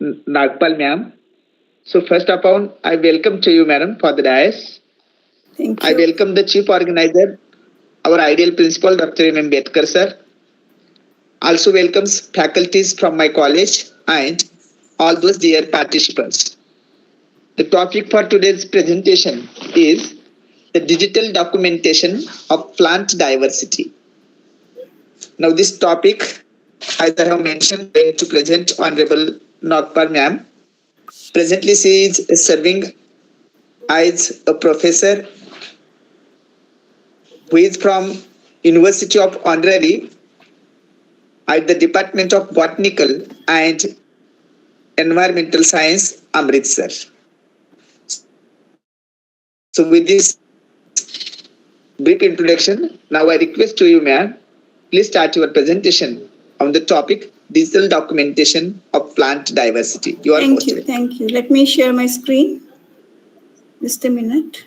Nagpal ma'am. So first of all, I welcome to you, madam, for the dais. Thank you. I welcome the chief organizer, our ideal principal, Dr. M. Ambedkar sir. Also welcomes faculties from my college and all those dear participants. The topic for today's presentation is the digital documentation of plant diversity. Now this topic, as I have mentioned, going to present Honorable Nagpal ma'am. Presently she is serving as a professor who is from University of Honorary at the Department of Botanical and Environmental Science, Amritsar. So with this brief introduction, now I request to you, ma'am, please start your presentation on the topic digital documentation of plant diversity. You are Thank you. Let me share my screen. Just a minute.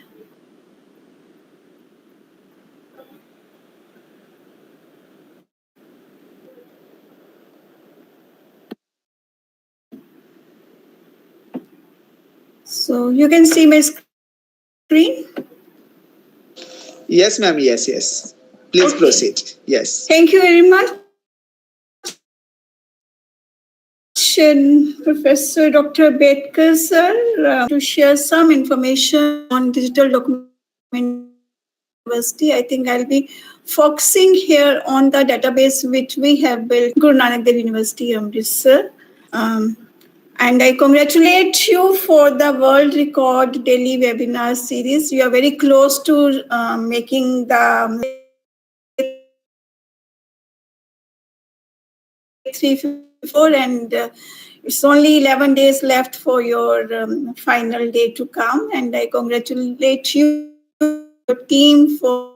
So you can see my screen? Yes, ma'am. Yes. Please proceed. Yes. Thank you very much, Professor Dr. Ambedkar sir, to share some information on digital document university. I think I'll be focusing here on the database which we have built, Guru Nanak Dev University, Amritsar. And I congratulate you for the world record daily webinar series. You are very close to making the 354 and it's only 11 days left for your final day to come. And I congratulate you, your team, for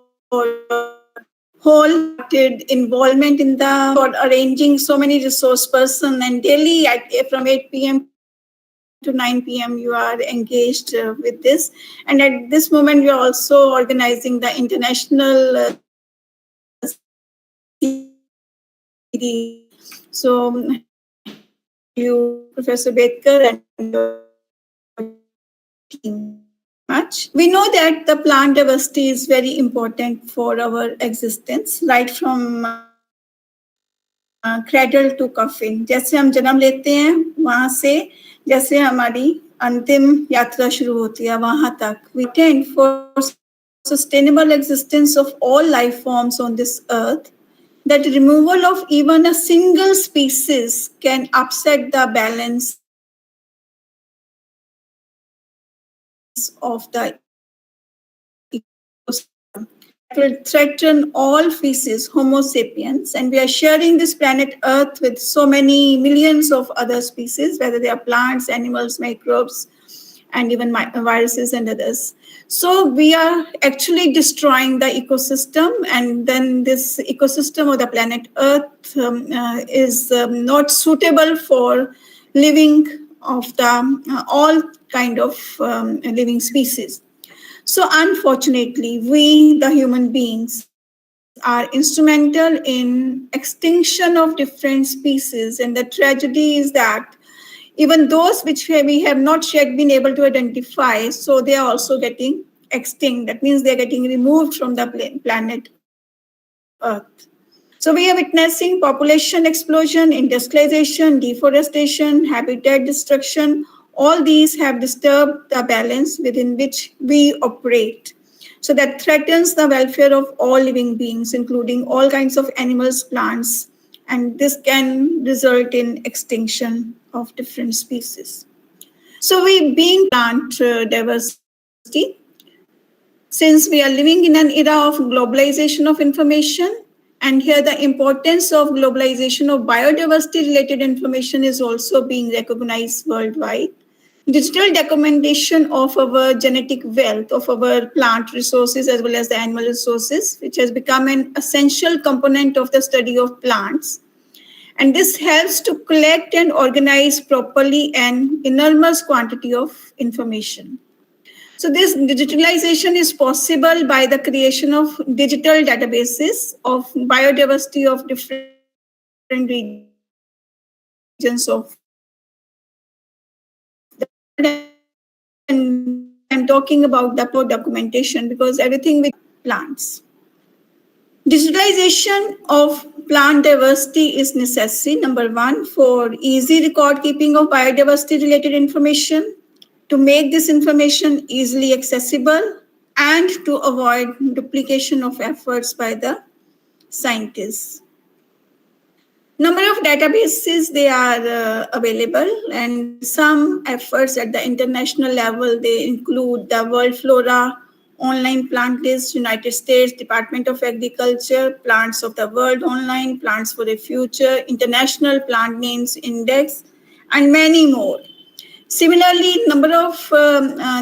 wholehearted involvement in for arranging so many resource person, and daily from 8 p.m. to 9 p.m. you are engaged with this. And at this moment we are also organizing the international so you, Professor Ambedkar, and your team much. We know that the plant diversity is very important for our existence, right from cradle to coffin. जैसे हम जन्म लेते हैं वहाँ से जैसे हमारी अंतिम यात्रा शुरू होती है वहाँ तक. We tend for sustainable existence of all life forms on this earth, that removal of even a single species can upset the balance of the ecosystem. It will threaten all species, Homo sapiens, and we are sharing this planet Earth with so many millions of other species, whether they are plants, animals, microbes, and even viruses and others. So we are actually destroying the ecosystem, and then this ecosystem of the planet Earth is not suitable for living of the all kind of living species. So unfortunately, we, the human beings, are instrumental in extinction of different species, and the tragedy is that even those which we have not yet been able to identify, so they are also getting extinct. That means they are getting removed from the planet Earth. So we are witnessing population explosion, industrialization, deforestation, habitat destruction. All these have disturbed the balance within which we operate. So that threatens the welfare of all living beings, including all kinds of animals, plants, and this can result in extinction of different species. So we being plant diversity, since we are living in an era of globalization of information, and here the importance of globalization of biodiversity related information is also being recognized worldwide. Digital documentation of our genetic wealth, of our plant resources as well as the animal resources, which has become an essential component of the study of plants. And this helps to collect and organize properly an enormous quantity of information. So this digitalization is possible by the creation of digital databases of biodiversity of different regions of and I'm talking about the documentation because everything with plants. Digitalization of plant diversity is necessary, number one, for easy record keeping of biodiversity related information, to make this information easily accessible, and to avoid duplication of efforts by the scientists. Number of databases they are available, and some efforts at the international level they include the World Flora Online Plant List, United States Department of Agriculture, Plants of the World Online, Plants for the Future, International Plant Names Index, and many more. Similarly, number of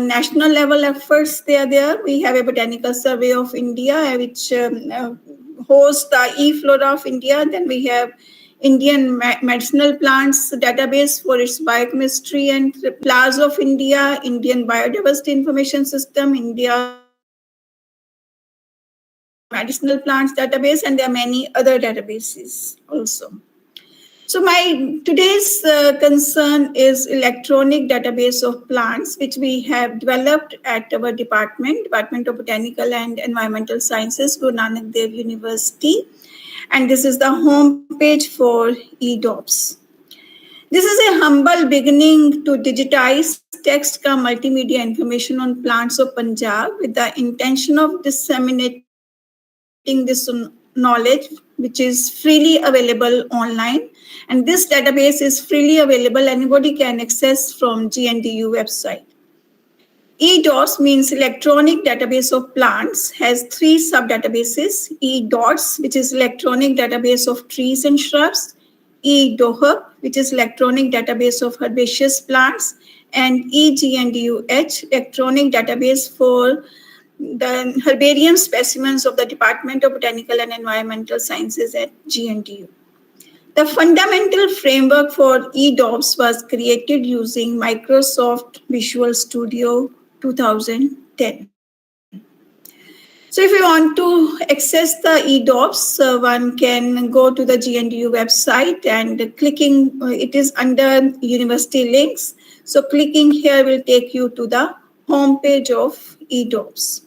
national level efforts they are there. We have a Botanical Survey of India, which hosts the e-flora of India. Then we have Indian medicinal plants database for its biochemistry and Plaza of India, Indian Biodiversity Information System, India's medicinal plants database, and there are many other databases also. So my today's concern is electronic database of plants, which we have developed at our Department of Botanical and Environmental Sciences, Guru Nanak Dev University. And this is the home page for eDops. This is a humble beginning to digitize text ka multimedia information on plants of Punjab with the intention of disseminating this knowledge, which is freely available online. And this database is freely available. Anybody can access from GNDU website. eDots means electronic database of plants, has three sub-databases: eDots, which is electronic database of trees and shrubs, eDohub, which is electronic database of herbaceous plants, and eGNDUH, electronic database for the herbarium specimens of the Department of Botanical and Environmental Sciences at GNDU. The fundamental framework for eDops was created using Microsoft Visual Studio 2010. So if you want to access the eDops, one can go to the GNDU website and clicking, it is under university links. So clicking here will take you to the homepage of eDops.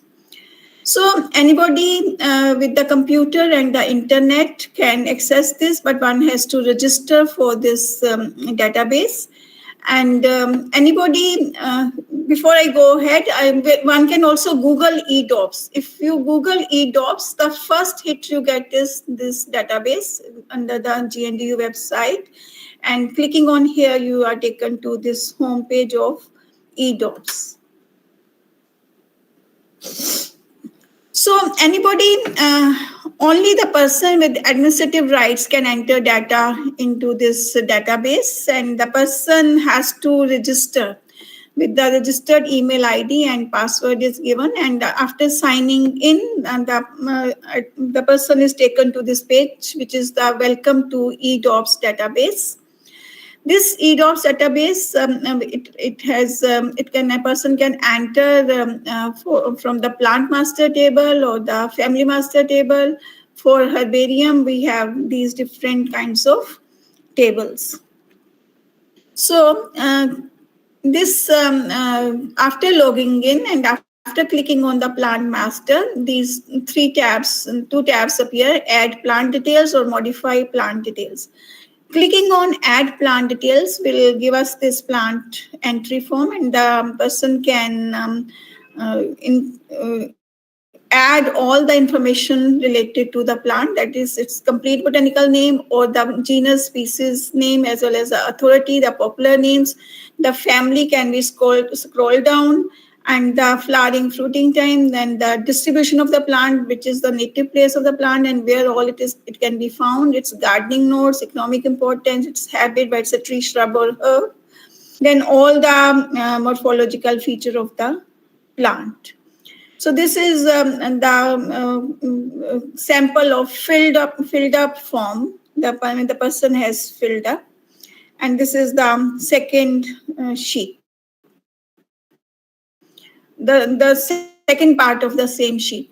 So anybody with the computer and the internet can access this, but one has to register for this database. And anybody, before I go ahead, one can also Google eDops. If you Google eDops, the first hit you get is this database under the GNDU website. And clicking on here, you are taken to this homepage of eDops. So anybody, only the person with administrative rights can enter data into this database, and the person has to register with the registered email ID and password is given, and after signing in, the person is taken to this page, which is the Welcome to eDops database. This eDops database, a person can enter from the plant master table or the family master table. For herbarium, we have these different kinds of tables. So this after logging in and after clicking on the plant master, these two tabs appear: add plant details or modify plant details. Clicking on add plant details will give us this plant entry form, and the person can add all the information related to the plant, that is its complete botanical name or the genus species name, as well as the authority, the popular names. The family can be scroll down, and the flowering fruiting time, then the distribution of the plant, which is the native place of the plant and where all it can be found, its gardening notes, economic importance, its habit, whether it's a tree, shrub or herb, then all the morphological feature of the plant. So this is the sample of filled up form the person has filled up, and this is the second sheet, the second part of the same sheet.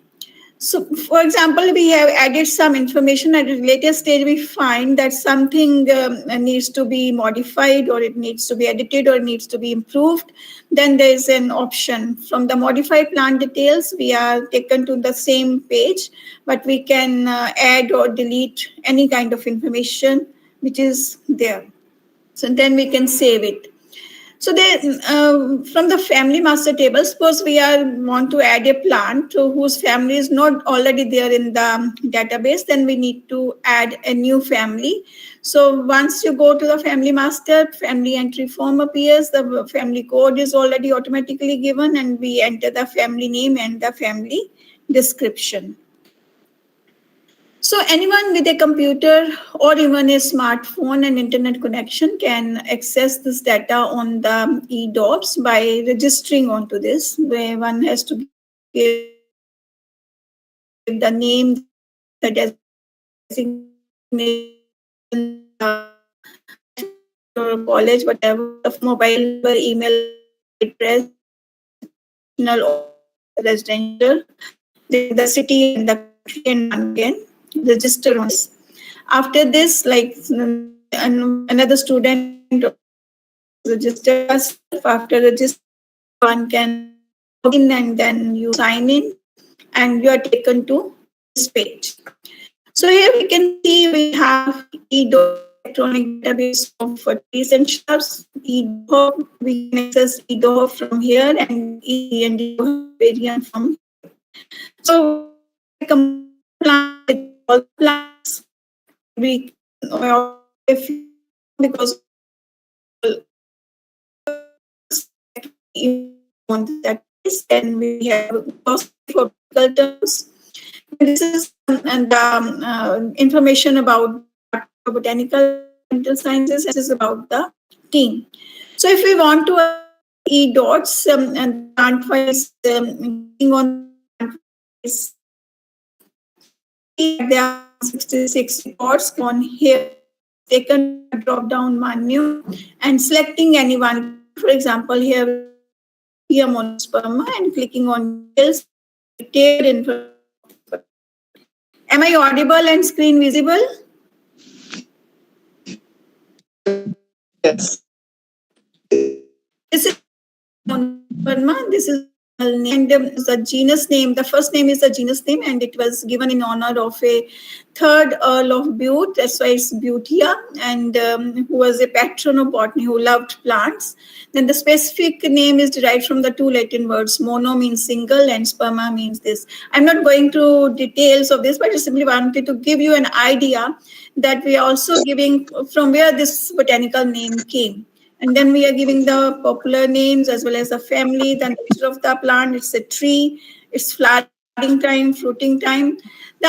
So, for example, we have added some information at a later stage. We find that something needs to be modified, or it needs to be edited, or it needs to be improved. Then there is an option from the modified plant details. We are taken to the same page, but we can add or delete any kind of information which is there. So then we can save it. So they, from the family master table, suppose we are want to add a plant to whose family is not already there in the database, then we need to add a new family. So once you go to the family master, family entry form appears, the family code is already automatically given, and we enter the family name and the family description. So anyone with a computer or even a smartphone and internet connection can access this data on the eDocs by registering onto this, where one has to give the name, the designation, the or college, whatever, the mobile number, email address, or residential, then the city and the country, and one can register on this. After this, like another student register herself. After registration, one can log in and then you sign in, and you are taken to this page. So here we can see we have eDoc, electronic database of trees and shrubs. eDoc, we can access eDoc from here, and GNDU variant from here. So we have a complete plan with all the plants. We if because on that is, then we have glossary for medical terms. And this is and information about botanical mental sciences, and this is about the team. So if we want to e-dots and the plant wise, clicking on plant wise, there are 66 reports on here. Taken a drop down menu and selecting any one. For example, here monosperma and clicking on details, detailed information. Am I audible and screen visible? Yes. This is monosperma. This is and the genus name. The first name is the genus name, and it was given in honor of a third Earl of Bute. That's why it's Butea, and who was a patron of botany, who loved plants. Then the specific name is derived from the two Latin words. Mono means single, and sperma means this. I'm not going to details of this, but I simply wanted to give you an idea that we are also giving from where this botanical name came. And then we are giving the popular names as well as the family, the nature of the plant. It's a tree, it's flowering time, fruiting time. The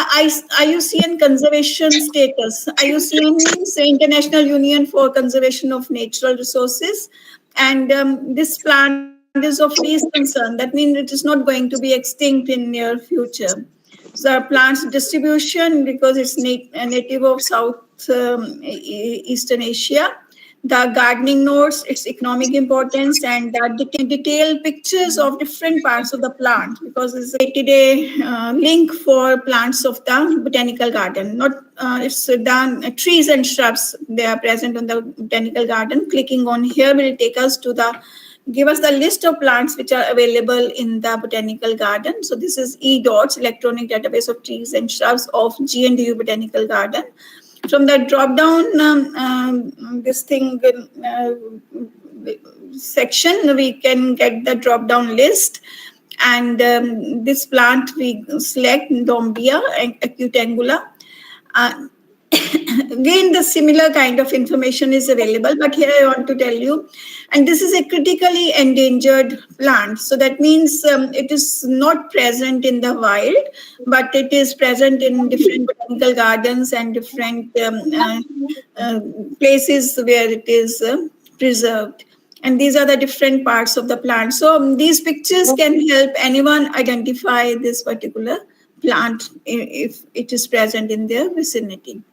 IUCN conservation status. IUCN means the International Union for Conservation of Natural Resources. And this plant is of least concern. That means it is not going to be extinct in near future. So our plant's distribution, because it's native of South Eastern Asia. The gardening notes, its economic importance, and the detailed pictures of different parts of the plant, because it's a day-to-day link for plants of the botanical garden. Not it's done trees and shrubs. They are present on the botanical garden. Clicking on here will take us to the give us the list of plants which are available in the botanical garden. So this is eDots, electronic database of trees and shrubs of GNDU Botanical Garden. From the drop down this thing section, we can get the drop down list, and this plant we select Dombia and Acutangula. Again, the similar kind of information is available, but here I want to tell you, and this is a critically endangered plant. So that means it is not present in the wild, but it is present in different botanical gardens and different places where it is preserved. And these are the different parts of the plant. So these pictures can help anyone identify this particular plant if it is present in their vicinity.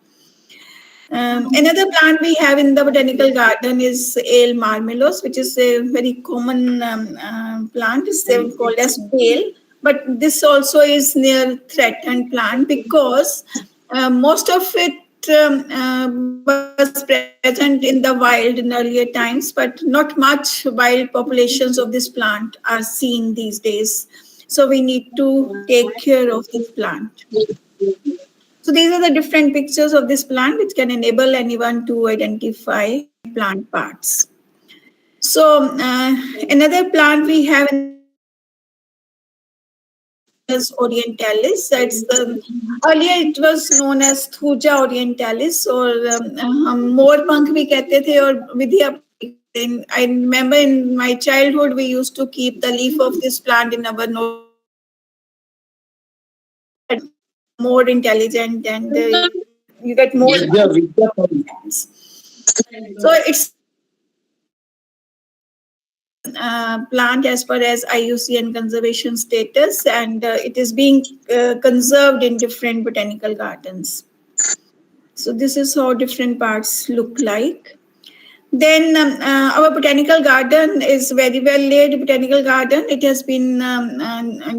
Another plant we have in the botanical garden is Ale marmelos, which is a very common plant. It's called as bale. but this also is near threatened plant because most of it was present in the wild in earlier times, but not much wild populations of this plant are seen these days. So we need to take care of this plant. So these are the different pictures of this plant which can enable anyone to identify plant parts. So another plant we have in the Botanical Garden is Arbutus orientalis. That's earlier it was known as Thuja orientalis, or मोर पंख भी कहते थे और विधिया पंख भी कहते थे. I remember in my childhood we used to keep the leaf of this plant in our notebooks so that you are more intelligent and you get more hands. So it's a plant as far as IUCN conservation status, and it is being conserved in different botanical gardens. So this is how different parts look like. Then our botanical garden is very well laid botanical garden. It has been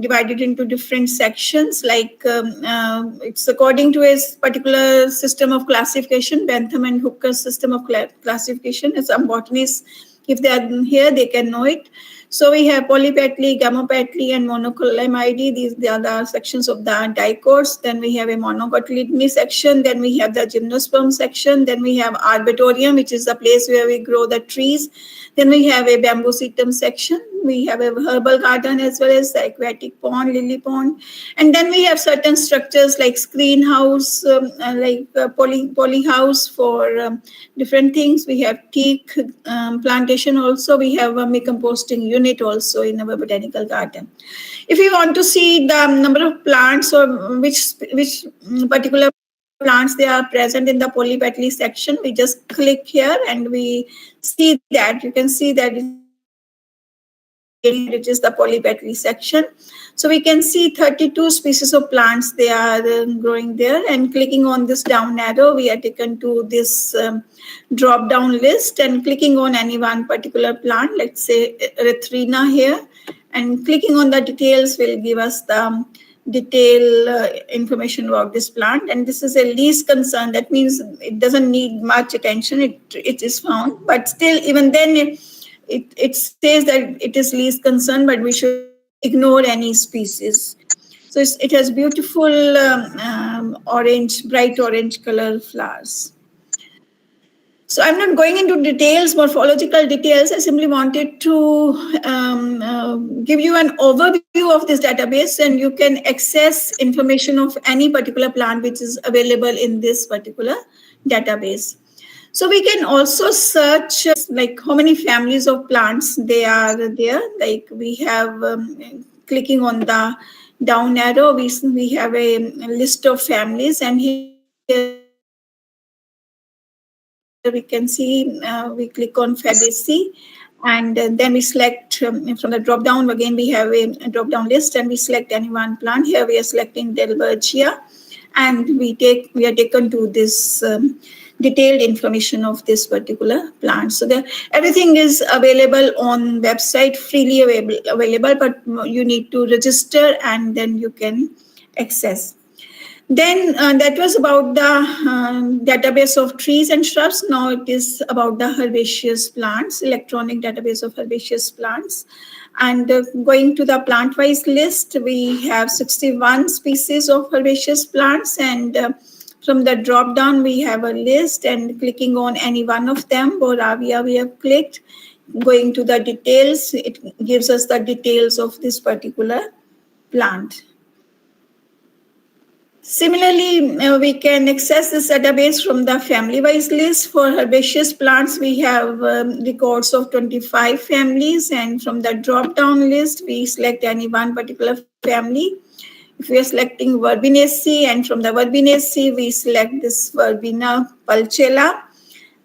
divided into different sections, like it's according to a particular system of classification, Bentham and Hooker's system of classification. As some botanists, if they are here, they can know it. So we have polypetally, gammopetally, and monocotyledonide. These are the sections of the dicots. Then we have a monocotyledony section. Then we have the gymnosperm section. Then we have arboretum, which is the place where we grow the trees. Then we have a bambusetum section. We have a herbal garden as well as the aquatic pond, lily pond. And then we have certain structures like screen house, poly house for different things. We have teak plantation also. We have a composting unit also in our botanical garden. If you want to see the number of plants or which particular plants they are present in the polypetally section, we just click here and we see that. You can see that it is the polypetally section. So we can see 32 species of plants they are growing there, and clicking on this down arrow we are taken to this drop down list, and clicking on any one particular plant, let's say Erythrina here, and clicking on the details will give us the detail information about this plant. And this is a least concern, that means it doesn't need much attention, it is found, but still even then it says that it is least concern, but we should not ignore any species. So it has beautiful orange, bright orange color flowers. So I'm not going into details, morphological details. I simply wanted to give you an overview of this database, and you can access information of any particular plant which is available in this particular database. So we can also search like how many families of plants they are there. Like we have clicking on the down arrow, we have a list of families, and here we can see we click on Fabaceae, and then we select from the drop down. Again, we have a drop down list, and we select any one plant. Here we are selecting Delbergia, and we are taken to this detailed information of this particular plant. So everything is available on website, freely available, but you need to register and then you can access. Then that was about the database of trees and shrubs. Now it is about the herbaceous plants, electronic database of herbaceous plants. And going to the plant-wise list, we have 61 species of herbaceous plants, and from the drop down we have a list, and clicking on any one of them, Boravia we have clicked. Going to the details, it gives us the details of this particular plant. Similarly, we can access this database from the family-wise list. For herbaceous plants, we have records of 25 families, and from the drop-down list, we select any one particular family. If we are selecting Verbinaceae, and from the Verbinaceae, we select this Verbena pulchella,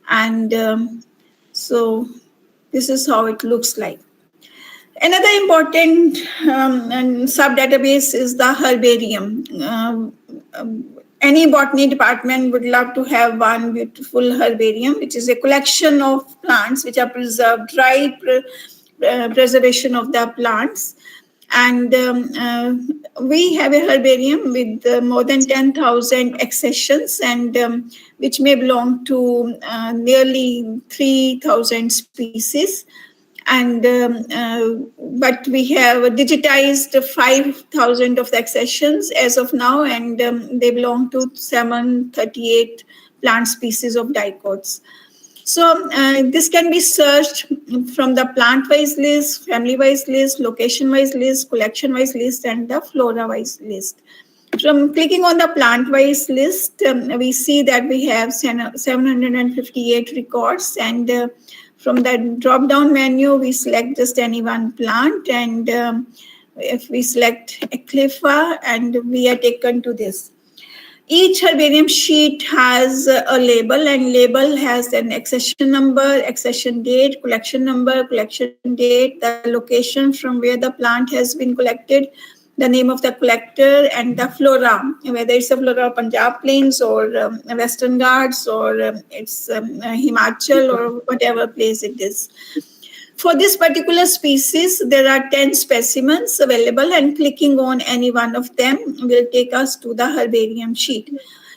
and so this is how it looks like. Another important sub-database is the herbarium. Any botany department would love to have one beautiful herbarium, which is a collection of plants which are preserved, dry preservation of the plants. And we have a herbarium with more than 10,000 accessions, and which may belong to nearly 3,000 species. And but we have digitized 5,000 of the accessions as of now, and they belong to 738 plant species of dicots. So this can be searched from the plant-wise list, family-wise list, location-wise list, collection-wise list, and the flora-wise list. From clicking on the plant-wise list, we see that we have 758 records, and from the drop-down menu, we select just any one plant, and if we select Eclipha, and we are taken to this. Each herbarium sheet has a label, and label has an accession number, accession date, collection number, collection date, the location from where the plant has been collected, the name of the collector, and the flora, whether it's a flora of Punjab Plains or Western Ghats, or it's Himachal, or whatever place it is. For this particular species, there are 10 specimens available, and clicking on any one of them will take us to the herbarium sheet.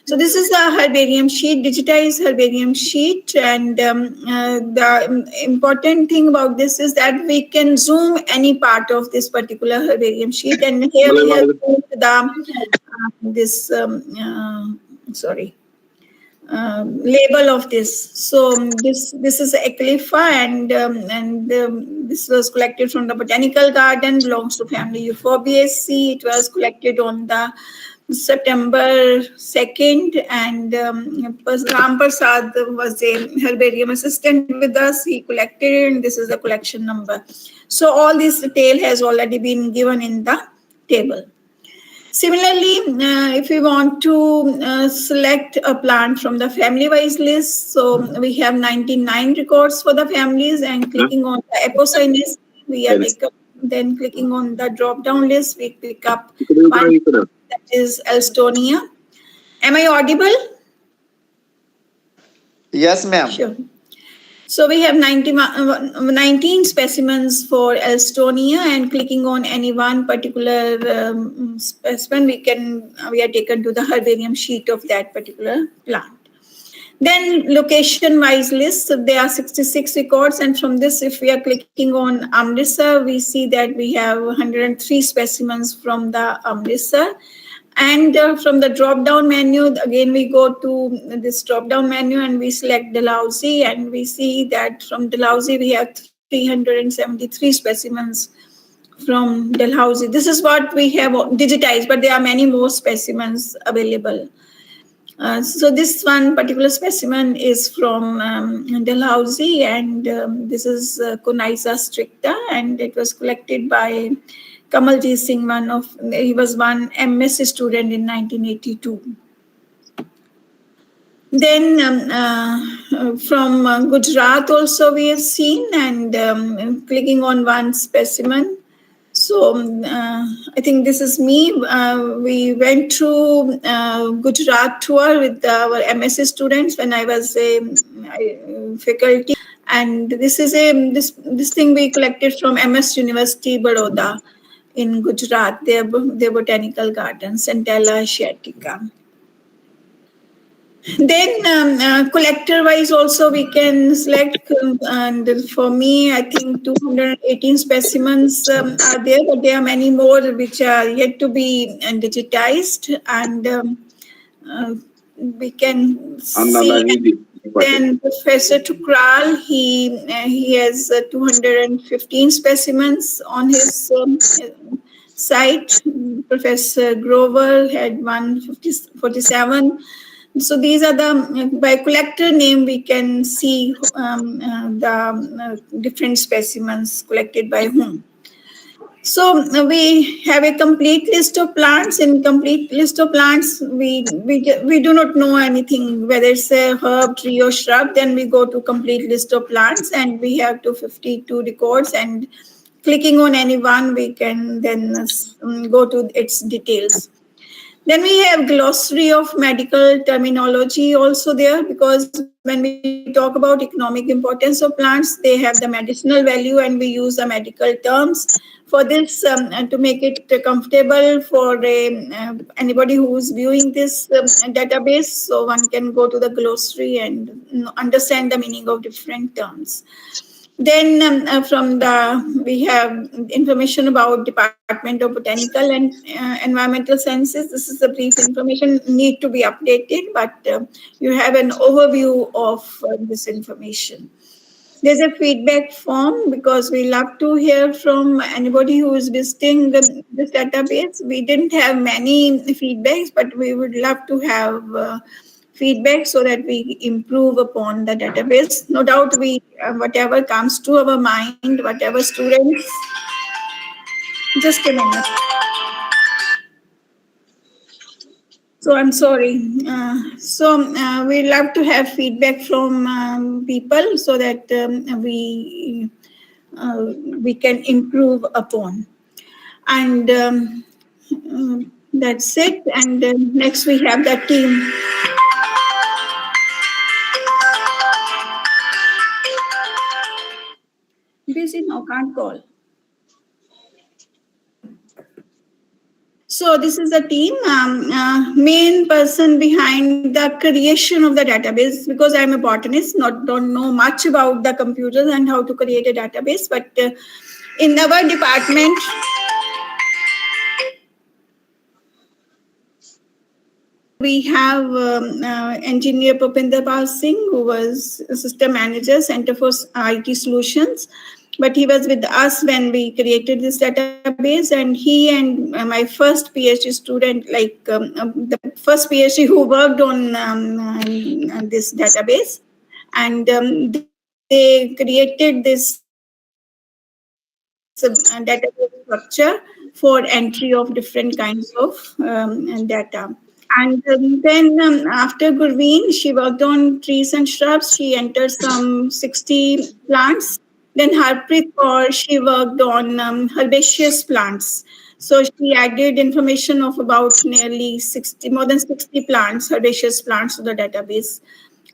So this is the herbarium sheet, digitized herbarium sheet, and the important thing about this is that we can zoom any part of this particular herbarium sheet, and here we have label of this. So this is Eclipha, and this was collected from the Botanical Garden, belongs to family Euphorbiaceae. It was collected on the September 2nd, and Ram Prasad was a herbarium assistant with us. He collected it, and this is the collection number. So all this detail has already been given in the table. Similarly, if we want to select a plant from the family-wise list, so we have 99 records for the families, and clicking on the Apocynaceae, we are then clicking on the drop-down list, we click up one, that is Elstonia. Am I audible? Yes, ma'am. Sure. So we have 19 specimens for Elstonia, and clicking on any one particular specimen, we are taken to the herbarium sheet of that particular plant. Then location-wise list, so there are 66 records, and from this, if we are clicking on Amritsar, we see that we have 103 specimens from the Amritsar. And from the drop-down menu, again, we go to this drop-down menu, and we select Dalhousie, and we see that from Dalhousie, we have 373 specimens from Dalhousie. This is what we have digitized, but there are many more specimens available. So this one particular specimen is from Dalhousie, and this is Conaisa stricta, and it was collected by Kamalji Singh. He was one MS student in 1982. Then from Gujarat also we have seen, and clicking on one specimen. So I think this is me. We went to Gujarat tour with our MSc students when I was a faculty, and this is this thing we collected from MS University Baroda in Gujarat, their botanical garden, Centella asiatica. Then collector-wise also we can select, and for me, I think 218 specimens are there, but there are many more which are yet to be digitized, and we can see. Then Professor Tukral, he has 215 specimens on his site. Professor Grover had 147. So these are by collector name, we can see the different specimens collected by whom. So we have a complete list of plants. In complete list of plants, we do not know anything, whether it's a herb, tree, or shrub. Then we go to complete list of plants, and we have 252 records. And clicking on any one, we can then go to its details. Then we have glossary of medical terminology also there, because when we talk about economic importance of plants, they have the medicinal value, and we use the medical terms. For this, to make it comfortable for anybody who is viewing this database, so one can go to the glossary and understand the meaning of different terms. Then from the we have information about Department of Botanical and Environmental Sciences. This is the brief information need to be updated, but you have an overview of this information. There's a feedback form because we love to hear from anybody who is visiting this database. We didn't have many feedbacks, but we would love to have feedback so that we improve upon the database. No doubt, we whatever comes to our mind, whatever students. Just a minute. So I'm sorry. We love to have feedback from people so that we can improve upon. And that's it. And next we have the team. Busy now, can't call. So this is the team, main person behind the creation of the database. Because I'm a botanist, don't know much about the computers and how to create a database. But in our department, we have engineer Pupinder Pal Singh, who was system manager, Center for IT Solutions. But he was with us when we created this database, and he and my first PhD student, the first PhD who worked on this database, and they created this database structure for entry of different kinds of data. And then after Gurveen, she worked on trees and shrubs. She entered some 60 plants. Then Harpreet Kaur, she worked on herbaceous plants. So she added information of about nearly 60, more than 60 plants, herbaceous plants to the database.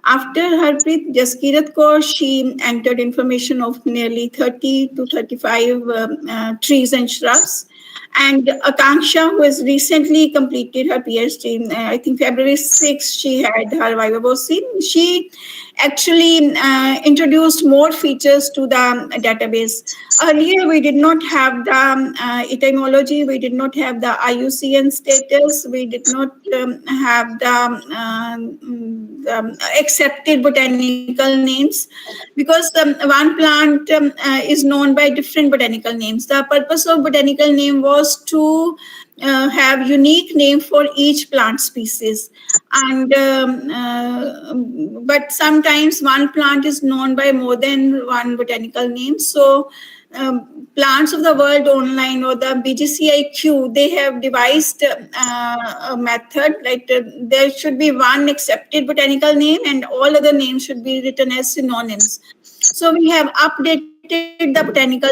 After Harpreet, Jaskirat Kaur, she entered information of nearly 30 to 35 trees and shrubs. And Akanksha, who has recently completed her PhD, I think February 6th, she had her Viva Voce. She actually introduced more features to the database. Earlier, we did not have the etymology, we did not have the IUCN status, we did not have the accepted botanical names, because one plant is known by different botanical names. The purpose of botanical name was to have unique name for each plant species, and but sometimes one plant is known by more than one botanical name. So Plants of the World Online or the BGCIQ, they have devised a method like there should be one accepted botanical name and all other names should be written as synonyms. So we have updated the botanical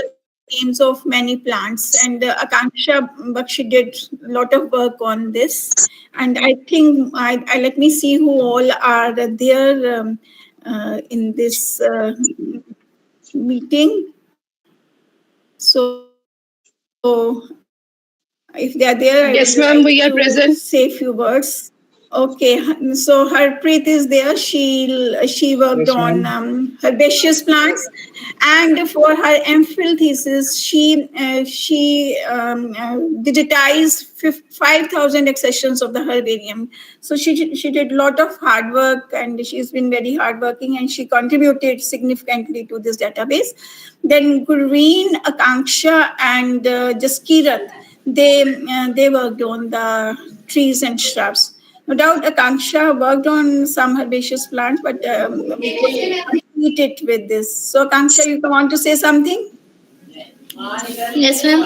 names of many plants, and Akanksha Bakshi did a lot of work on this. And I think I let me see who all are there in this meeting. So if they are there, I would like to Yes, say ma'am, few we are words. present. Okay, so Harpreet is there. She worked on Yes, ma'am. herbaceous plants, and for her MPhil thesis, she digitized 5,000 accessions of the herbarium. So she did a lot of hard work, and she's been very hardworking, and she contributed significantly to this database. Then Gurveen, Akanksha, and Jaskirat, they worked on the trees and shrubs. No doubt, Akanksha worked on some herbaceous plants, but we could complete it with this. So, Akanksha, you want to say something? Yes, ma'am.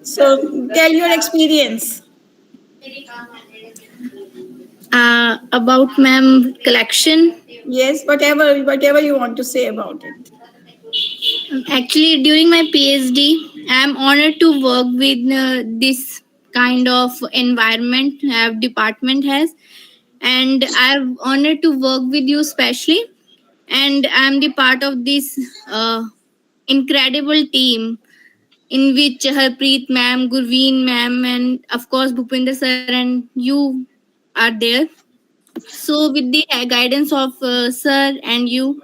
So, tell your experience. About ma'am collection. Yes, whatever you want to say about it. Actually, during my PhD, I am honored to work with this kind of environment our department has, and I'm honored to work with you specially. And I'm the part of this incredible team in which Harpreet ma'am, Gurveen ma'am, and of course Bhupinder sir and you are there. So with the guidance of sir and you,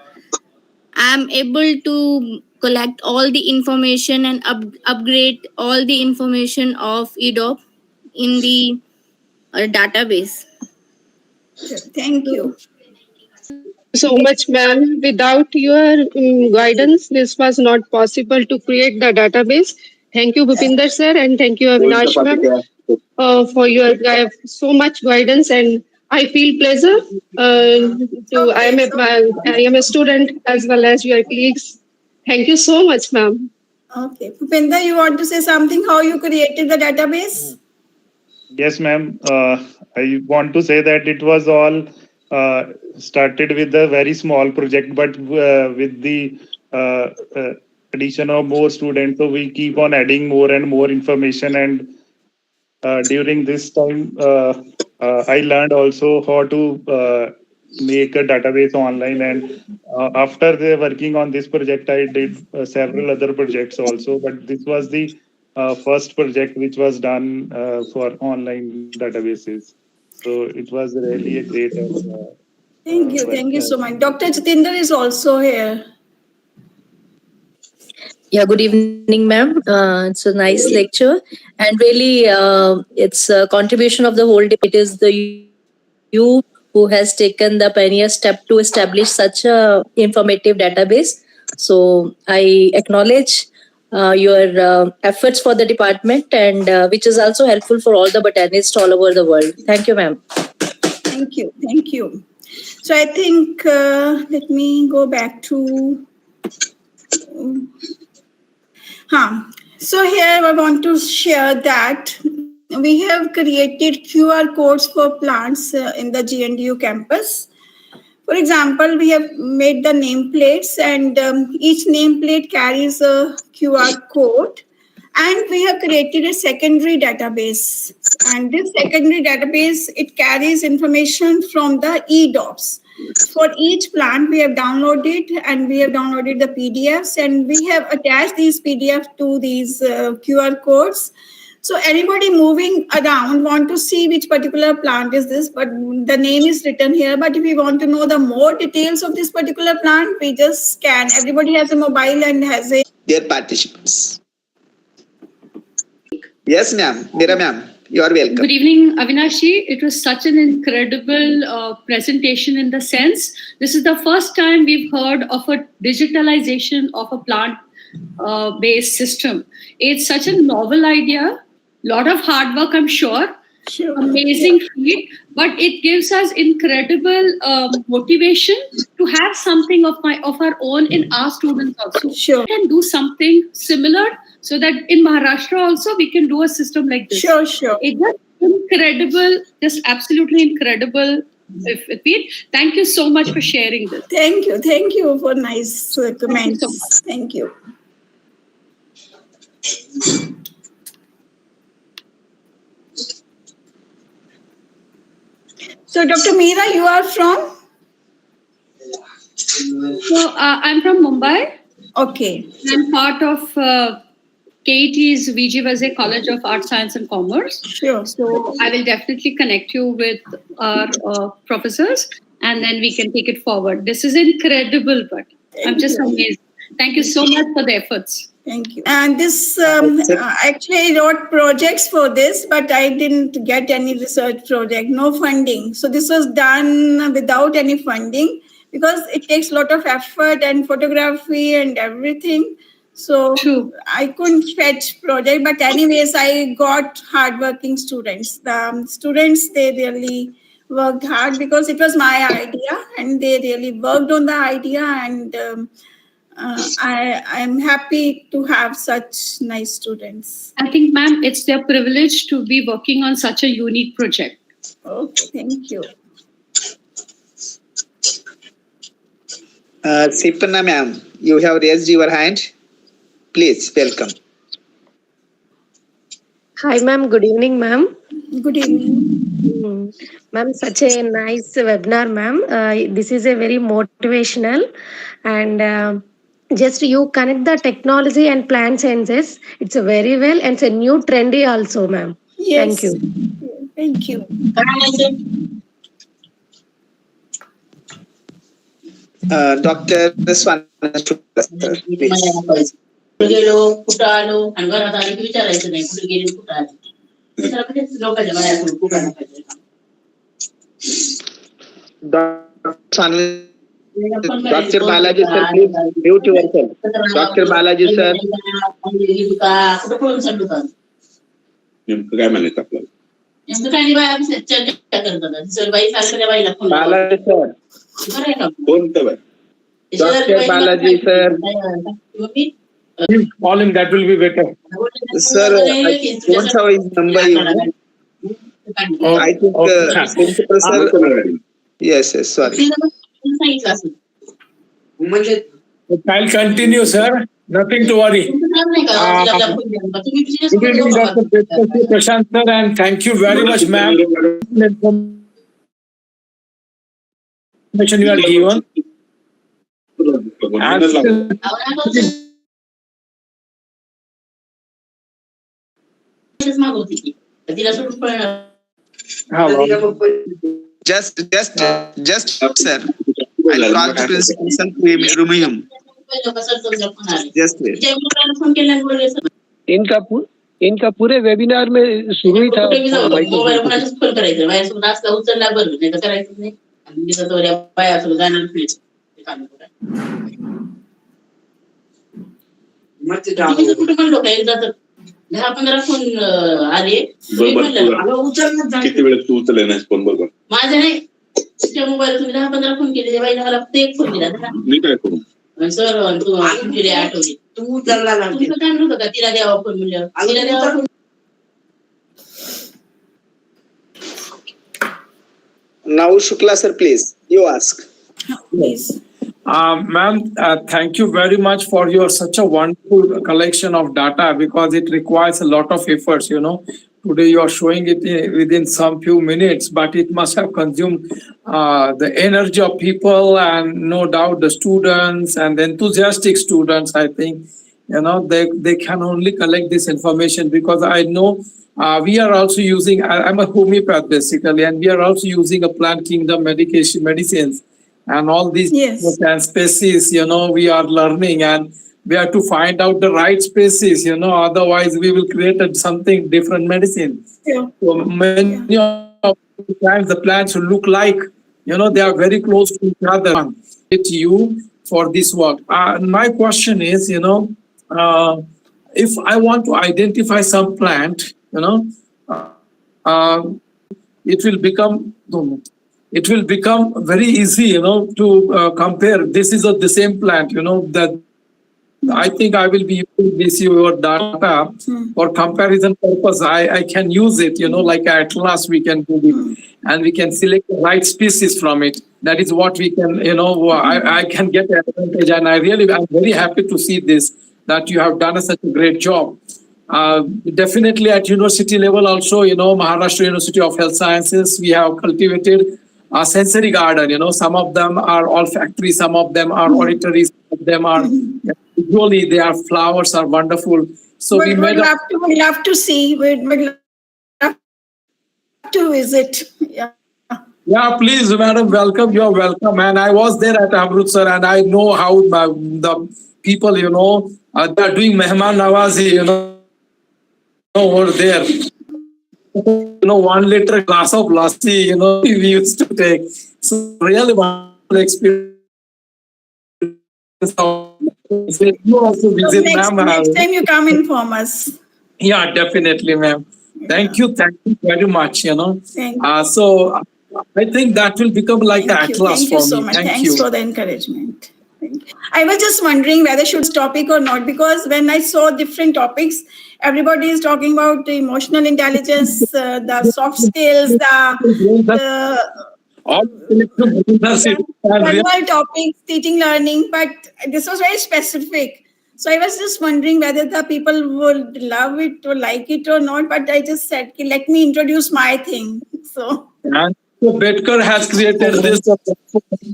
I am able to collect all the information and upgrade all the information of EDOP in the database. Thank you. Thank you so much, ma'am. Without your guidance, this was not possible to create the database. Thank you, Bhupinder sir, and thank you, Avinash ma'am, for your so much guidance. And I feel pleasure to. I am a student as well as your colleagues. Thank you so much, ma'am. Okay. Bhupinder, you want to say something how you created the database? Yes, ma'am. I want to say that it was all started with a very small project, but with the addition of more students, so we keep on adding more and more information. And during this time, I learned also how to make a database online. And after working on this project, I did several other projects also. But this was the first project which was done for online databases. So it was really a great. Thank you so much. Dr. Jatinder is also here. Yeah, good evening, ma'am. It's a nice lecture, and really, it's a contribution of the whole day. It is the you who has taken the pioneer step to establish such a informative database. So I acknowledge your efforts for the department, and which is also helpful for all the botanists all over the world. Thank you, ma'am. Thank you. Thank you. So I think, let me go back to... So here I want to share that we have created QR codes for plants in the GNDU campus. For example, we have made the nameplates, and each nameplate carries a QR code, and we have created a secondary database. And this secondary database, it carries information from the EDOPS. For each plant, we have downloaded the PDFs, and we have attached these PDFs to these QR codes. So anybody moving around want to see which particular plant is this, but the name is written here. But if we want to know the more details of this particular plant, we just scan. Everybody has a mobile and has a... Dear participants. Yes, ma'am. Meera ma'am, you are welcome. Good evening, Avinashi. It was such an incredible presentation in the sense, this is the first time we've heard of a digitalization of a plant-based system. It's such a novel idea, lot of hard work, I'm sure. Sure. Amazing feat, but it gives us incredible motivation to have something of our own in our students also. Sure. We can do something similar so that in Maharashtra also we can do a system like this. Sure. It's just incredible, just absolutely incredible feat. Thank you so much for sharing this. Thank you for nice comments. Thank you. So, Dr. Meera, you are from? So, I'm from Mumbai. Okay. I'm part of KET's VG Vaze College of Art, Science and Commerce. Sure. So, I will definitely connect you with our professors, and then we can take it forward. This is incredible, but I'm just amazed. Thank you so much for the efforts. Thank you. And this, actually I wrote projects for this, but I didn't get any research project, no funding. So this was done without any funding because it takes a lot of effort and photography and everything. So True. I couldn't fetch project, but anyways, I got hardworking students. The students, they really worked hard because it was my idea and they really worked on the idea, and I am happy to have such nice students. I think, ma'am, it's their privilege to be working on such a unique project. Okay, thank you. Sipana ma'am, you have raised your hand. Please, welcome. Hi, ma'am. Good evening, ma'am. Good evening. Ma'am, such a nice webinar, ma'am. This is a very motivational, and just you connect the technology and plant sciences. It's a very well and it's a new trendy also, ma'am. Yes. Thank you. Thank you. Dr. Swana Shukla, sir, please. गेलो कुठं आलो आणि घरात आलो की विचारायचं नाही कुठे गेली कुठं आली लोकांच्या बाहेर कुठं पाहिजे Dr. Balaji sir, please mute yourself. Dr. Balaji sir. कुठं कोण सांगतो नेमकं काय म्हणायचं आपल्याला नेमकं काही बाय चर्चा करतात सर बाई सासऱ्या बाईला फोन Balaji sir. कोणतं bye Dr. Balaji sir. Call him, that will be better. Sir, I don't have his number. I think principal sir. Yes, sorry. I'll continue, sir. Nothing to worry. Good evening, Dr. Prashant sir, and thank you very much, ma'am. Information you are given. Just, sir. I'll call the principal sir to remove him. Just wait. इनका पूरे webinar में शुरू ही था mobile कोणाचाच phone करायचं बाहेर नाचता उचलला बरं नाही तर करायचं नाही आणि बाया असं जाणार कुठे म्हणलो काय एकदा तर 10-15 फोन आले किती वेळ तू उचलले नाही फोन बरोबर माझ्या नाही तुमच्या मोबाईल तुम्ही 10-15 फोन केले त्या बाईला मला फक्त एक फोन दिला मी काय करू सर तू तुमची आठवली तू उचलला तुमचं काय नव्हतं का तिला द्यावा फोन म्हणलं तिला द्यावा phone Now, Shukla sir, please, you ask. Please. Ma'am, thank you very much for your such a wonderful collection of data because it requires a lot of efforts, you know. Today you are showing it within some few minutes, but it must have consumed the energy of people and no doubt the students and the enthusiastic students, I think, you know, they can only collect this information because I know we are also using, I'm a homeopath basically, and we are also using a plant kingdom medicines and all these and species, you know, we are learning and we have to find out the right species, you know, otherwise we will create something different medicine. Yeah. So many of the times the plants will look like, you know, they are very close to each other. It's you for this work. My question is, you know, if I want to identify some plant, you know, it will become very easy, you know, to compare. This is the same plant, you know, that I think I will be using this your data for comparison purpose. I can use it, you know, like Atlas, we can do it, and we can select the right species from it. That is what we can, you know, I can get advantage, and I'm very happy to see this, that you have done such a great job. Definitely at university level also, you know, Maharashtra University of Health Sciences, we have cultivated a sensory garden, you know, some of them are olfactory, some of them are auditory, some of them are visually, their flowers are wonderful. So we'd love to see, we'd love to visit. Yeah, please, madam, welcome, you're welcome. And I was there at Amritsar and I know how the people, you know, they are doing Mehman Nawazi, you know, over there. You know, 1 liter glass of lassi, you know, we used to take. So really wonderful experience. You also visit, next time you come inform us. Yeah, definitely, ma'am. Thank you very much, you know. So I think that will become like an atlas for me. Thank you so much. Thanks for the encouragement. I was just wondering whether should topic or not, because when I saw different topics, everybody is talking about the emotional intelligence, the soft skills, the topics, teaching, learning, but this was very specific. So I was just wondering whether the people would love it or like it or not, but I just said, let me introduce my thing. So So Bedkar has created this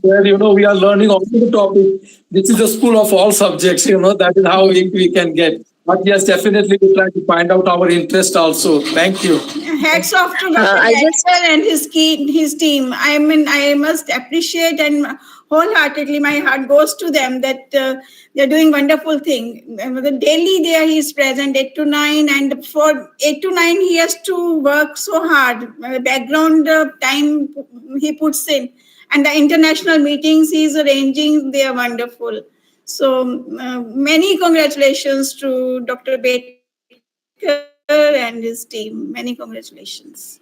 where we are learning all the topic. This is a school of all subjects. That is how we can get. But yes, definitely we try to find out our interest also. Thank you. Hats off to Dr. I just Bedkar and his team. I mean, I must appreciate and wholeheartedly, my heart goes to them that they're doing wonderful thing. Daily there he is present 8 to 9, and for 8 to 9 he has to work so hard. Background time he puts in, and the international meetings he is arranging, they are wonderful. So many congratulations to Dr. Bedkar and his team. Many congratulations.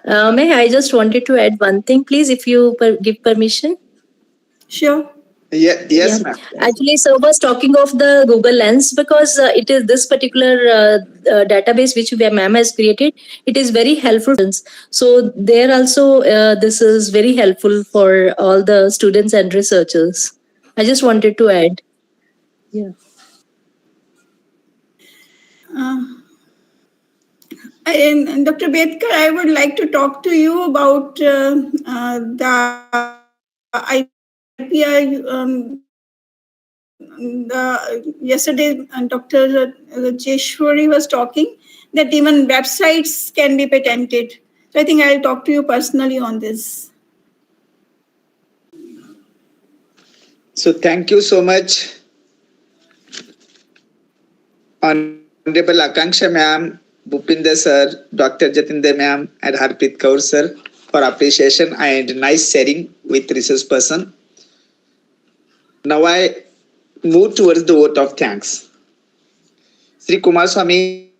may I just wanted to add one thing, please, if you give permission. Sure. Yes, Yeah, ma'am. actually, so was talking of the Google Lens because it is this particular database which ma'am has created. It is very helpful. So there also, this is very helpful for all the students and researchers. I just wanted to add. Yeah. And Dr. Bedkar, I would like to talk to you about the IPI. Yesterday, Dr. Jeshwari was talking that even websites can be patented. So I think I'll talk to you personally on this. So thank you so much, Honorable Akanksha ma'am, Bhupinder sir, Dr. Jatinder ma'am, and Harpreet Kaur sir for appreciation and nice sharing with research person. Now I move towards the vote of thanks. Shri Kumarswami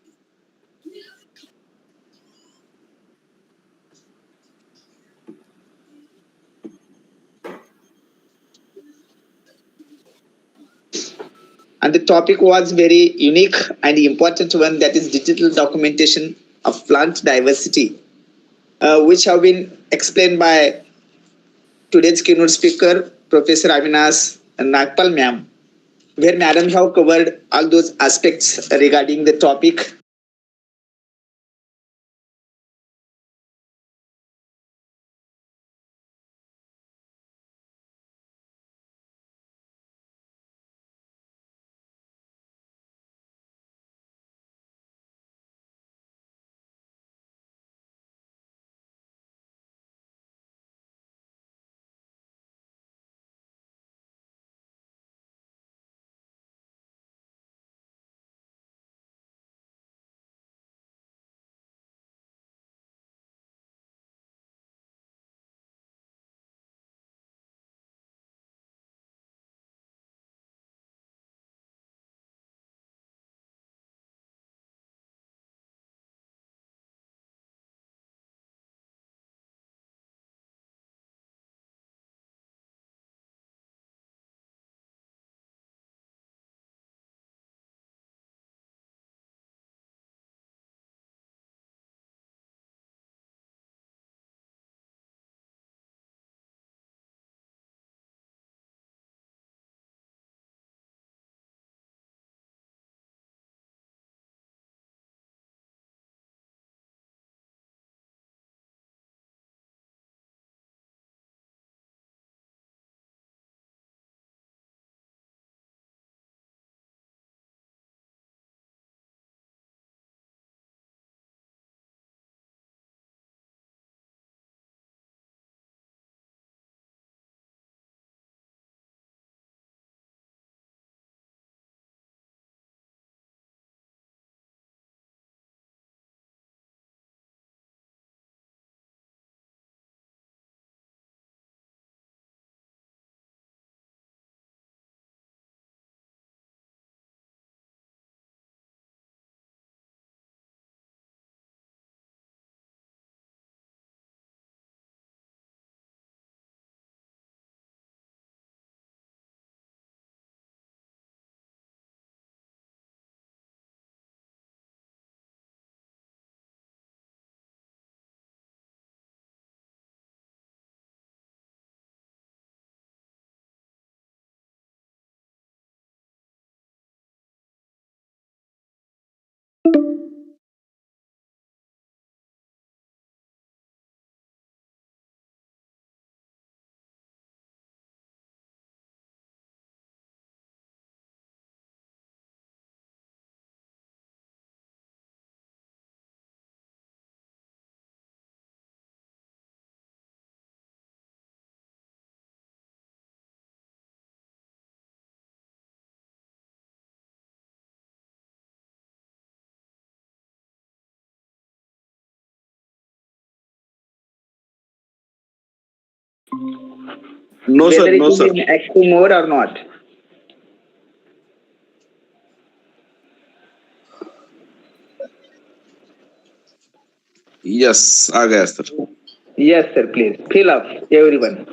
and the topic was very unique and important one, that is digital documentation of plant diversity, which have been explained by today's keynote speaker, Professor Avinash and Nagpal ma'am, where madam have covered all those aspects regarding the topic No, Whether sir. it No, is sir. in active mode or not. Yes, आ गया sir. Yes, sir. Please fill up, everyone.